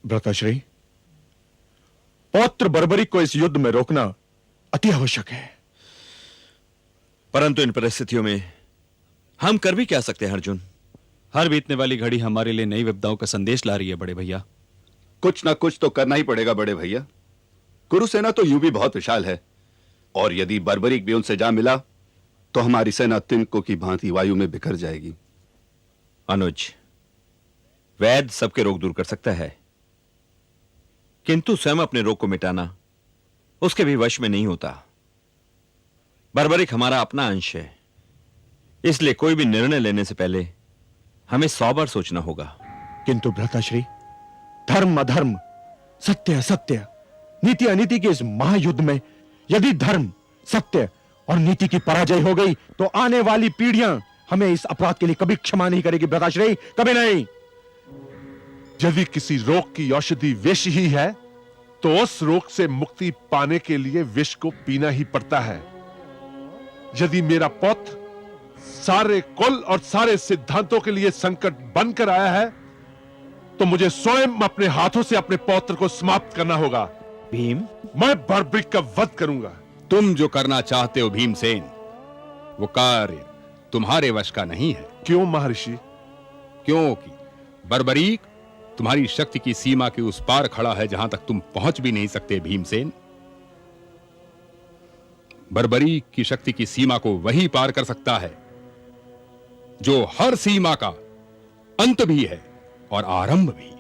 भ्राताश्री, पौत्र बर्बरीक को इस युद्ध में रोकना अति आवश्यक है। परंतु इन परिस्थितियों में हम कर भी क्या सकते हैं अर्जुन? हर बीतने वाली घड़ी हमारे लिए नई विपदाओं का संदेश ला रही है बड़े भैया। कुछ ना कुछ तो करना ही पड़ेगा बड़े भैया। कुरुसेना तो यूं भी बहुत विशाल है, और यदि बर्बरीक भी उनसे जा मिला तो हमारी सेना तिनकों की भांति वायु में बिखर जाएगी। अनुज, वैद्य सबके रोग दूर कर सकता है, किंतु स्वयं अपने रोग को मिटाना उसके भी वश में नहीं होता। बर्बरीक हमारा अपना अंश है, इसलिए कोई भी निर्णय लेने से पहले हमें 100 बार सोचना होगा। किंतु भ्राताश्री, धर्म अधर्म, सत्य असत्य, नीति अनीति के इस महायुद्ध में यदि धर्म, सत्य और नीति की पराजय हो गई तो आने वाली पीढ़ियां हमें इस अपराध के लिए कभी क्षमा नहीं करेगी भ्राताश्री, कभी नहीं। यदि किसी रोग की औषधि विष ही है तो उस रोग से मुक्ति पाने के लिए विष को पीना ही पड़ता है। यदि मेरा पौत्र सारे कुल और सारे सिद्धांतों के लिए संकट बनकर आया है तो मुझे स्वयं अपने हाथों से अपने पौत्र को समाप्त करना होगा। भीम, मैं बर्बरीक का वध करूंगा। तुम जो करना चाहते हो भीमसेन, वो कार्य तुम्हारे वश का नहीं है। क्यों महर्षि? क्योंकि बर्बरीक तुम्हारी शक्ति की सीमा के उस पार खड़ा है जहां तक तुम पहुंच भी नहीं सकते भीमसेन। बर्बरीक की शक्ति की सीमा को वही पार कर सकता है जो हर सीमा का अंत भी है और आरंभ भी,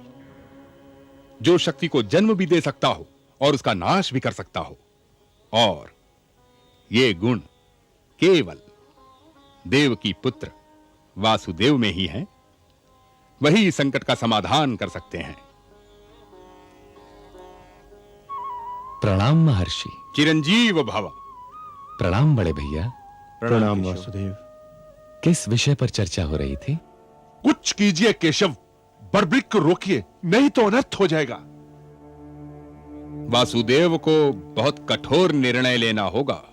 जो शक्ति को जन्म भी दे सकता हो और उसका नाश भी कर सकता हो। और ये गुण केवल देव की पुत्र वासुदेव में ही है। वही संकट का समाधान कर सकते हैं। प्रणाम महर्षि। चिरंजीव भव। प्रणाम बड़े भैया। प्रणाम वासुदेव। किस विषय पर चर्चा हो रही थी? कुछ कीजिए केशव, बर्बरीक को रोकिए, नहीं तो अनर्थ हो जाएगा। वासुदेव को बहुत कठोर निर्णय लेना होगा।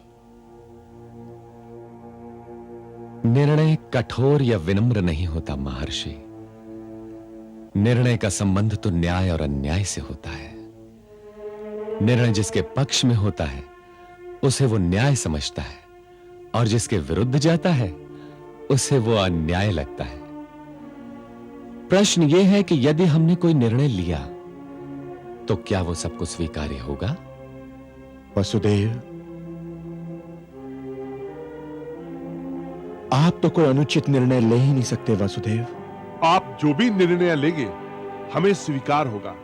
निर्णय कठोर या विनम्र नहीं होता महर्षि। निर्णय का संबंध तो न्याय और अन्याय से होता है। निर्णय जिसके पक्ष में होता है उसे वो न्याय समझता है, और जिसके विरुद्ध जाता है उसे वो अन्याय लगता है। प्रश्न यह है कि यदि हमने कोई निर्णय लिया तो क्या वो सबको स्वीकार्य होगा? वसुदेव, आप तो कोई अनुचित निर्णय ले ही नहीं सकते वासुदेव। आप जो भी निर्णय लेंगे हमें स्वीकार होगा,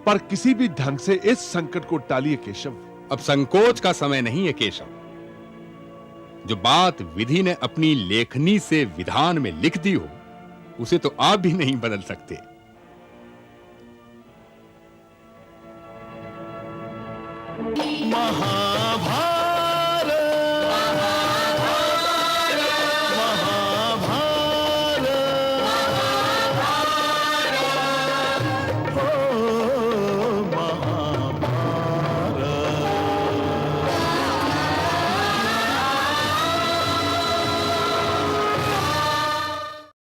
पर किसी भी ढंग से इस संकट को टालिए केशव। अब संकोच का समय नहीं है केशव। जो बात विधि ने अपनी लेखनी से विधान में लिख दी हो उसे तो आप भी नहीं बदल सकते। महाभारत।